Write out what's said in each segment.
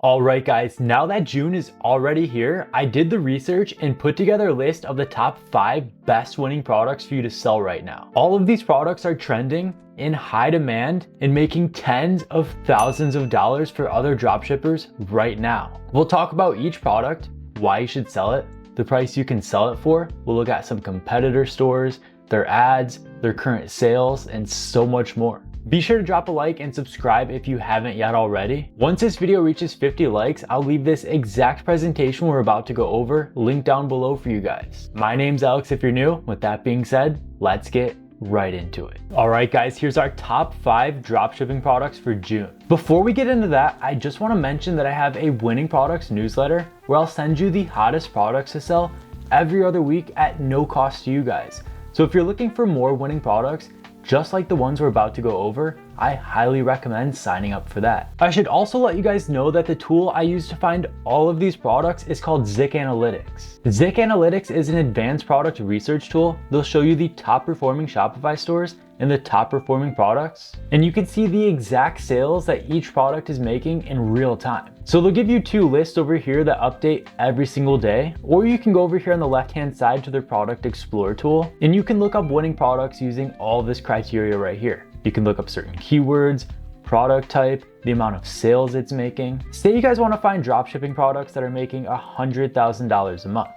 All right, guys, now that June is already here, I did the research and put together a list of the top 5 best winning products for you to sell right now. All of these products are trending, in high demand, and making tens of thousands of dollars for other dropshippers right now. We'll talk about each product, why you should sell it, the price you can sell it for. We'll look at some competitor stores, their ads, their current sales, and so much more. Be sure to drop a like and subscribe if you haven't yet already. Once this video reaches 50 likes, I'll leave this exact presentation we're about to go over linked down below for you guys. My name's Alex if you're new. With that being said, let's get right into it. All right, guys, here's our top 5 dropshipping products for June. Before we get into that, I just want to mention that I have a winning products newsletter where I'll send you the hottest products to sell every other week at no cost to you guys. So if you're looking for more winning products, just like the ones we're about to go over, I highly recommend signing up for that. I should also let you guys know that the tool I use to find all of these products is called Zik Analytics. Zik Analytics is an advanced product research tool. They'll show you the top performing Shopify stores and the top performing products, and you can see the exact sales that each product is making in real time. So they'll give you 2 lists over here that update every single day, or you can go over here on the left hand side to their product explorer tool, and you can look up winning products using all this criteria right here. You can look up certain keywords, product type, the amount of sales it's making. Say you guys want to find dropshipping products that are making $100,000 a month.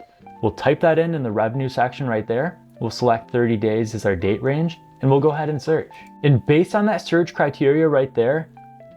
We'll type that in the revenue section right there. We'll select 30 days as our date range, and we'll go ahead and search. And based on that search criteria right there,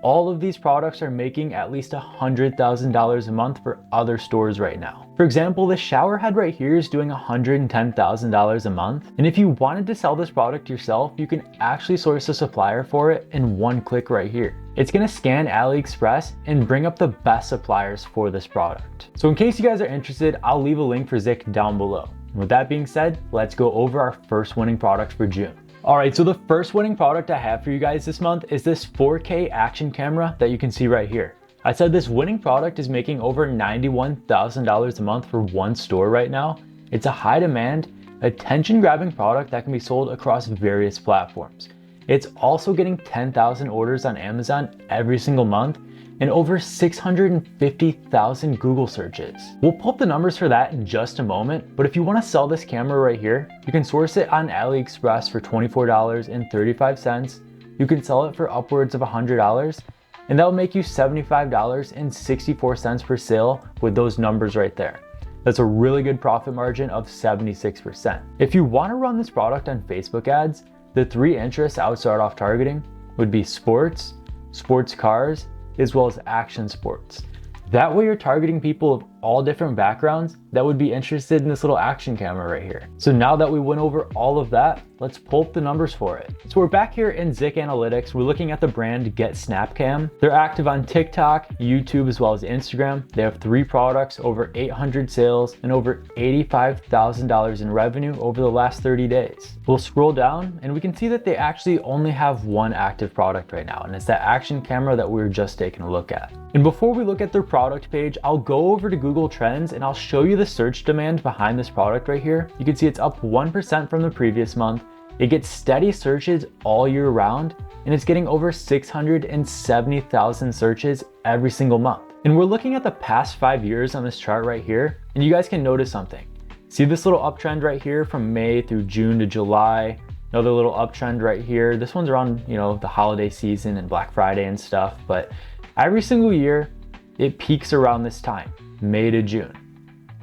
all of these products are making at least $100,000 a month for other stores right now. For example, the shower head right here is doing $110,000 a month. And if you wanted to sell this product yourself, you can actually source a supplier for it in one click right here. It's gonna scan AliExpress and bring up the best suppliers for this product. So in case you guys are interested, I'll leave a link for Zik down below. With that being said, let's go over our first winning product for June. All right, so the first winning product I have for you guys this month is this 4K action camera that you can see right here. I said this winning product is making over $91,000 a month for one store right now. It's a high demand, attention grabbing product that can be sold across various platforms. It's also getting 10,000 orders on Amazon every single month and over 650,000 Google searches. We'll pull up the numbers for that in just a moment, but if you want to sell this camera right here, you can source it on AliExpress for $24.35. You can sell it for upwards of $100, and that will make you $75.64 per sale with those numbers right there. That's a really good profit margin of 76%. If you want to run this product on Facebook ads, the 3 interests I would start off targeting would be sports, sports cars, as well as action sports. That way you're targeting people of all different backgrounds that would be interested in this little action camera right here. So now that we went over all of that, let's pull up the numbers for it. So we're back here in Zik Analytics. We're looking at the brand Get Snapcam. They're active on TikTok, YouTube, as well as Instagram. They have 3 products, over 800 sales, and over $85,000 in revenue over the last 30 days. We'll scroll down and we can see that they actually only have 1 active product right now, and it's that action camera that we were just taking a look at. And before we look at their product page, I'll go over to Google Trends and I'll show you the search demand behind this product right here. You can see it's up 1% from the previous month. It gets steady searches all year round, and it's getting over 670,000 searches every single month. And we're looking at the past 5 years on this chart right here, and you guys can notice something. See this little uptrend right here from May through June to July, another little uptrend right here. This one's around, the holiday season and Black Friday and stuff, but every single year it peaks around this time, May to June.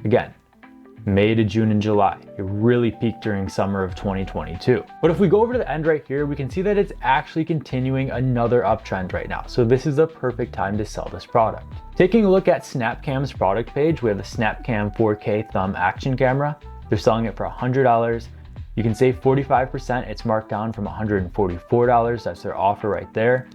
Again, May to June and July. It really peaked during summer of 2022. But if we go over to the end right here, we can see that it's actually continuing another uptrend right now. So this is the perfect time to sell this product. Taking a look at Snapcam's product page, we have the Snapcam 4K thumb action camera. They're selling it for $100. You can save 45%. It's marked down from $144. That's their offer right there.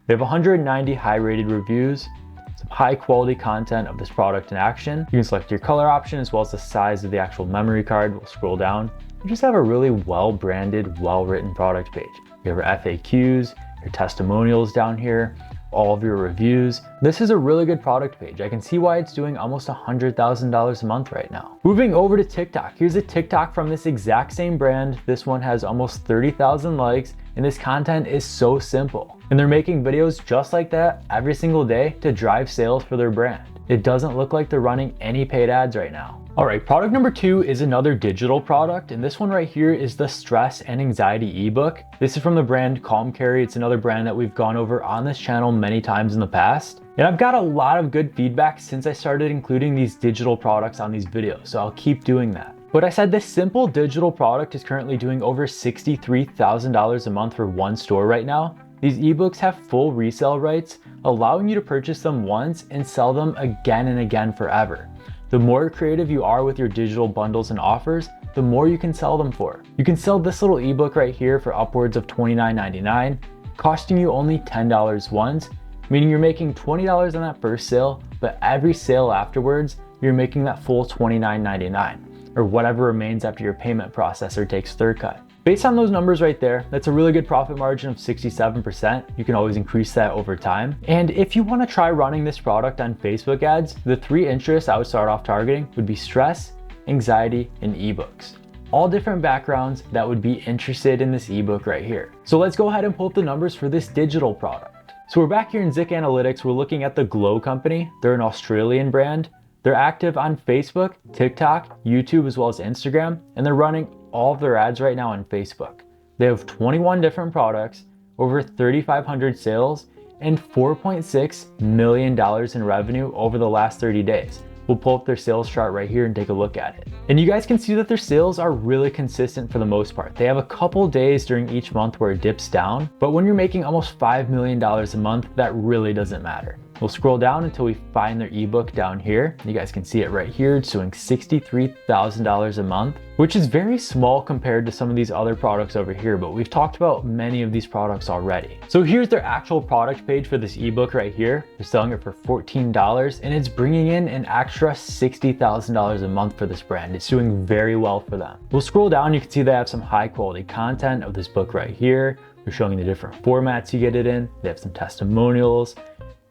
They have 190 high rated reviews. Some high quality content of this product in action. You can select your color option as well as the size of the actual memory card. We'll scroll down. You just have a really well branded, well written product page. You have your FAQs, your testimonials down here, all of your reviews. This is a really good product page. I can see why it's doing almost $100,000 a month right now. Moving over to TikTok. Here's a TikTok from this exact same brand. This one has almost 30,000 likes and this content is so simple. And they're making videos just like that every single day to drive sales for their brand. It doesn't look like they're running any paid ads right now. All right, product number 2 is another digital product, and this one right here is the Stress and Anxiety ebook. This is from the brand Calm Carry. It's another brand that we've gone over on this channel many times in the past. And I've got a lot of good feedback since I started including these digital products on these videos, so I'll keep doing that. But I said this simple digital product is currently doing over $63,000 a month for one store right now. These ebooks have full resale rights, allowing you to purchase them once and sell them again and again forever. The more creative you are with your digital bundles and offers, the more you can sell them for. You can sell this little ebook right here for upwards of $29.99, costing you only $10 once, meaning you're making $20 on that first sale, but every sale afterwards, you're making that full $29.99, or whatever remains after your payment processor takes their cut. Based on those numbers right there, that's a really good profit margin of 67%. You can always increase that over time. And if you want to try running this product on Facebook ads, the 3 interests I would start off targeting would be stress, anxiety, and ebooks. All different backgrounds that would be interested in this ebook right here. So let's go ahead and pull up the numbers for this digital product. So we're back here in Zik Analytics. We're looking at the Glow company. They're an Australian brand. They're active on Facebook, TikTok, YouTube, as well as Instagram, and they're running all of their ads right now on Facebook. They have 21 different products, over 3,500 sales, and $4.6 million in revenue over the last 30 days. We'll pull up their sales chart right here and take a look at it. And you guys can see that their sales are really consistent for the most part. They have a couple days during each month where it dips down, but when you're making almost $5 million a month, that really doesn't matter. We'll scroll down until we find their ebook down here. You guys can see it right here. It's doing $63,000 a month, which is very small compared to some of these other products over here, but we've talked about many of these products already. So here's their actual product page for this ebook right here. They're selling it for $14 and it's bringing in an extra $60,000 a month for this brand. It's doing very well for them. We'll scroll down. You can see they have some high quality content of this book right here. They're showing the different formats you get it in. They have some testimonials.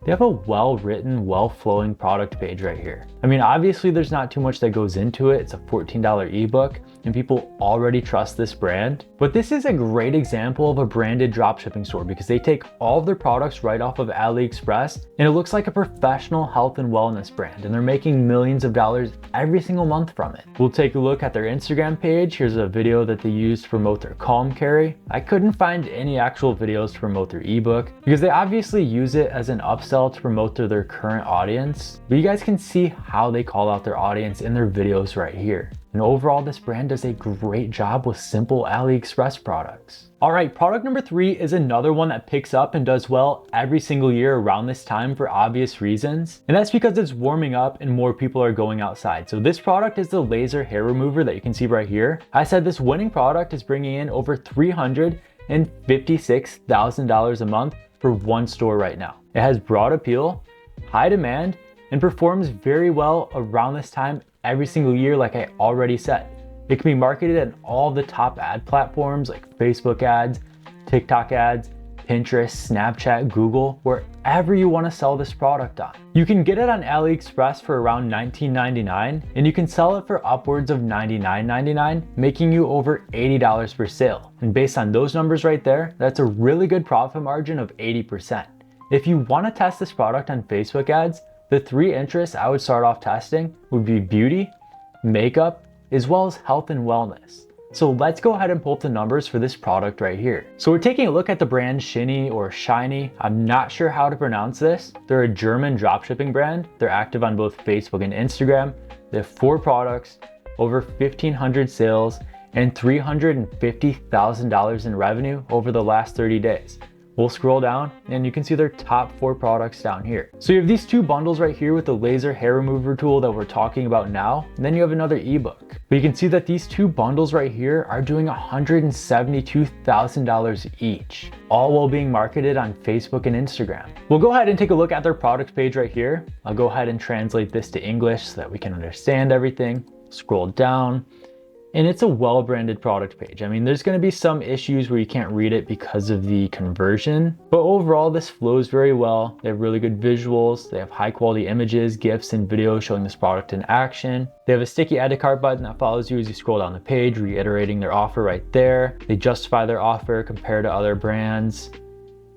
They have a well-written, well-flowing product page right here. I mean, obviously there's not too much that goes into it. It's a $14 ebook and people already trust this brand. But this is a great example of a branded dropshipping store because they take all of their products right off of AliExpress and it looks like a professional health and wellness brand, and they're making millions of dollars every single month from it. We'll take a look at their Instagram page. Here's a video that they used to promote their Calm Carry. I couldn't find any actual videos to promote their ebook because they obviously use it as an upsell to promote to their current audience. But you guys can see how they call out their audience in their videos right here. And overall, this brand does a great job with simple AliExpress products. All right, product number 3 is another one that picks up and does well every single year around this time for obvious reasons. And that's because it's warming up and more people are going outside. So this product is the laser hair remover that you can see right here. I said this winning product is bringing in over $356,000 a month for one store right now. It has broad appeal, high demand, and performs very well around this time every single year, like I already said. It can be marketed at all the top ad platforms like Facebook ads, TikTok ads, Pinterest, Snapchat, Google, wherever you want to sell this product on. You can get it on AliExpress for around $19.99 and you can sell it for upwards of $99.99, making you over $80 per sale. And based on those numbers right there, that's a really good profit margin of 80%. If you want to test this product on Facebook ads, the 3 interests I would start off testing would be beauty, makeup, as well as health and wellness. So let's go ahead and pull up the numbers for this product right here. So we're taking a look at the brand Shinny or Shiny. I'm not sure how to pronounce this. They're a German dropshipping brand. They're active on both Facebook and Instagram. They have 4 products, over 1,500 sales, and $350,000 in revenue over the last 30 days. We'll scroll down and you can see their top 4 products down here. So you have these 2 bundles right here with the laser hair remover tool that we're talking about now. And then you have another ebook. But you can see that these 2 bundles right here are doing $172,000 each, all while being marketed on Facebook and Instagram. We'll go ahead and take a look at their product page right here. I'll go ahead and translate this to English so that we can understand everything. Scroll down. And it's a well-branded product page. I mean, there's going to be some issues where you can't read it because of the conversion, but overall this flows very well. They have really good visuals. They have high quality images, GIFs, and videos showing this product in action. They have a sticky add to cart button that follows you as you scroll down the page, reiterating their offer right there. They justify their offer, compare to other brands,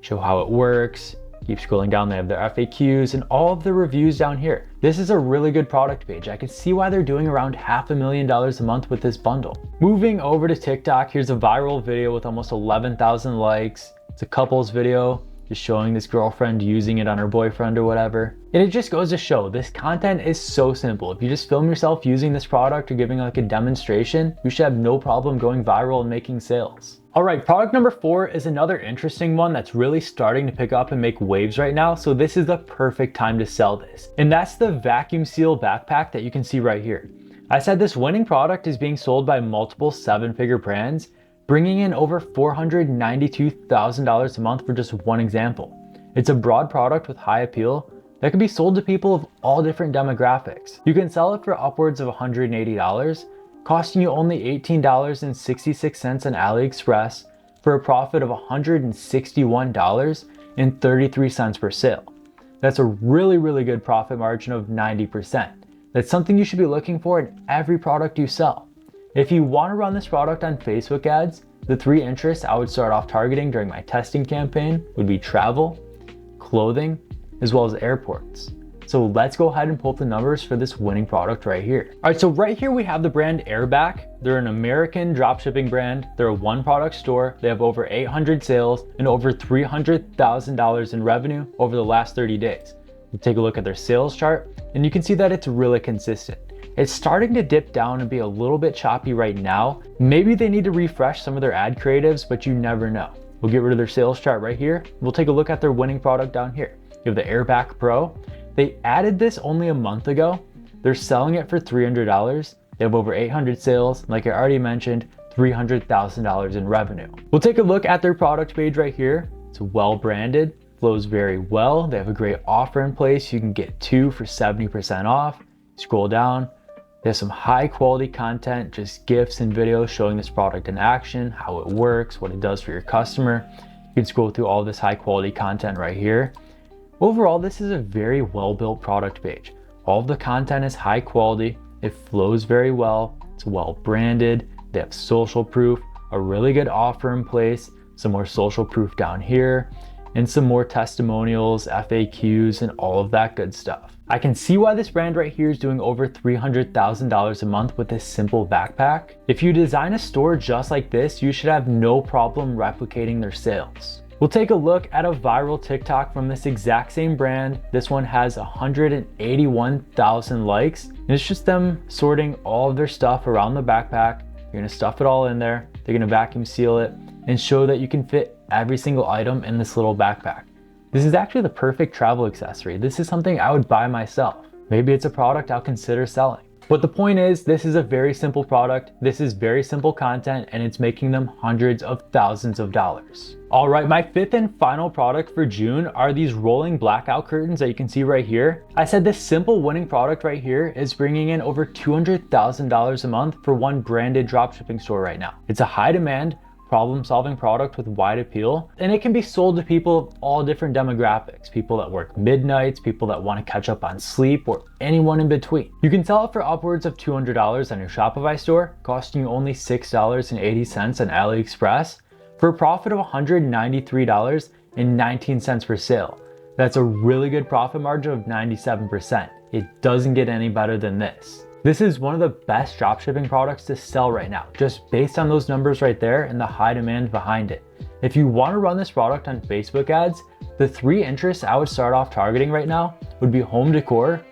show how it works. Keep scrolling down, they have their FAQs and all of the reviews down here. This is a really good product page. I can see why they're doing around $500,000 a month with this bundle. Moving over to TikTok, here's a viral video with almost 11,000 likes. It's a couples video, just showing this girlfriend using it on her boyfriend or whatever. And it just goes to show this content is so simple. If you just film yourself using this product or giving like a demonstration, you should have no problem going viral and making sales. All right, product number 4 is another interesting one that's really starting to pick up and make waves right now. So this is the perfect time to sell this. And that's the vacuum seal backpack that you can see right here. I said this winning product is being sold by multiple 7-figure brands, bringing in over $492,000 a month for just one example. It's a broad product with high appeal that can be sold to people of all different demographics. You can sell it for upwards of $180, costing you only $18.66 on AliExpress for a profit of $161.33 per sale. That's a really good profit margin of 90%. That's something you should be looking for in every product you sell. If you want to run this product on Facebook ads, the 3 interests I would start off targeting during my testing campaign would be travel, clothing, as well as airports. So let's go ahead and pull up the numbers for this winning product right here. All right, so right here we have the brand Airback. They're an American dropshipping brand. They're a 1-product store. They have over 800 sales and over $300,000 in revenue over the last 30 days. We'll take a look at their sales chart and you can see that it's really consistent. It's starting to dip down and be a little bit choppy right now. Maybe they need to refresh some of their ad creatives, but you never know. We'll get rid of their sales chart right here. We'll take a look at their winning product down here. You have the Airback Pro. They added this only a month ago. They're selling it for $300. They have over 800 sales. Like I already mentioned, $300,000 in revenue. We'll take a look at their product page right here. It's well branded, flows very well. They have a great offer in place. You can get 2 for 70% off. Scroll down. They have some high quality content, just GIFs and videos showing this product in action, how it works, what it does for your customer. You can scroll through all this high quality content right here. Overall, this is a very well-built product page. All of the content is high quality, it flows very well, it's well branded, they have social proof, a really good offer in place, some more social proof down here, and some more testimonials, FAQs, and all of that good stuff. I can see why this brand right here is doing over $300,000 a month with this simple backpack. If you design a store just like this, you should have no problem replicating their sales. We'll take a look at a viral TikTok from this exact same brand. This one has 181,000 likes, and it's just them sorting all of their stuff around the backpack. You're gonna stuff it all in there. They're gonna vacuum seal it and show that you can fit every single item in this little backpack. This is actually the perfect travel accessory. This is something I would buy myself. Maybe it's a product I'll consider selling. But the point is, this is a very simple product. This is very simple content, and it's making them hundreds of thousands of dollars. All right, my 5th and final product for June are these rolling blackout curtains that you can see right here. I said this simple winning product right here is bringing in over $200,000 a month for one branded dropshipping store right now. It's a high demand, problem-solving product with wide appeal, and it can be sold to people of all different demographics, people that work midnights, people that want to catch up on sleep, or anyone in between. You can sell it for upwards of $200 on your Shopify store, costing you only $6.80 on AliExpress, for a profit of $193.19 per sale. That's a really good profit margin of 97%. It doesn't get any better than this. This is one of the best dropshipping products to sell right now, just based on those numbers right there and the high demand behind it. If you want to run this product on Facebook ads, the 3 interests I would start off targeting right now would be home decor,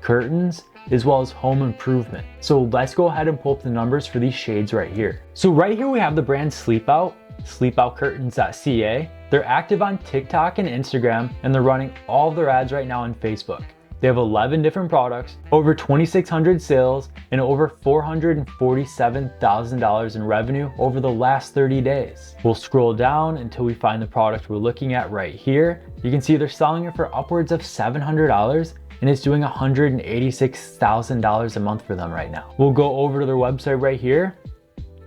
curtains, as well as home improvement. So let's go ahead and pull up the numbers for these shades right here. So right here we have the brand sleepoutcurtains.ca. They're active on TikTok and Instagram, and they're running all of their ads right now on Facebook. They have 11 different products, over 2,600 sales, and over $447,000 in revenue over the last 30 days. We'll scroll down until we find the product we're looking at right here. You can see they're selling it for upwards of $700, and it's doing $186,000 a month for them right now. We'll go over to their website right here.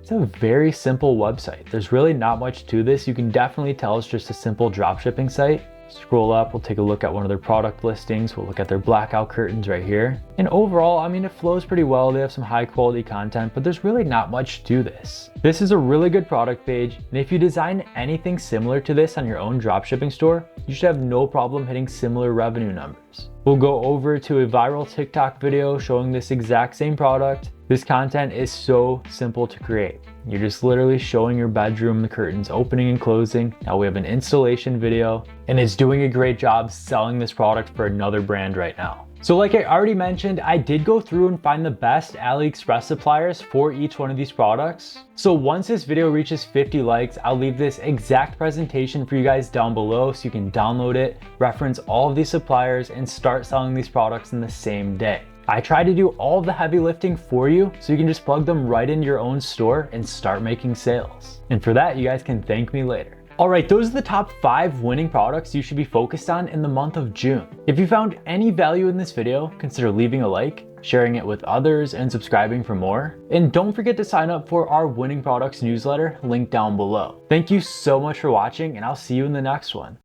It's a very simple website. There's really not much to this. You can definitely tell it's just a simple dropshipping site. Scroll up, we'll take a look at one of their product listings. We'll look at their blackout curtains right here. And overall, I mean, it flows pretty well. They have some high quality content, but there's really not much to this. This is a really good product page. And if you design anything similar to this on your own dropshipping store, you should have no problem hitting similar revenue numbers. We'll go over to a viral TikTok video showing this exact same product. This content is so simple to create. You're just literally showing your bedroom, the curtains opening and closing. Now we have an installation video, and it's doing a great job selling this product for another brand right now. So like I already mentioned, I did go through and find the best AliExpress suppliers for each one of these products. So once this video reaches 50 likes, I'll leave this exact presentation for you guys down below so you can download it, reference all of these suppliers, and start selling these products in the same day. I try to do all of the heavy lifting for you so you can just plug them right into your own store and start making sales. And for that, you guys can thank me later. Alright, those are the top 5 winning products you should be focused on in the month of June. If you found any value in this video, consider leaving a like, sharing it with others, and subscribing for more. And don't forget to sign up for our Winning Products newsletter, linked down below. Thank you so much for watching, and I'll see you in the next one.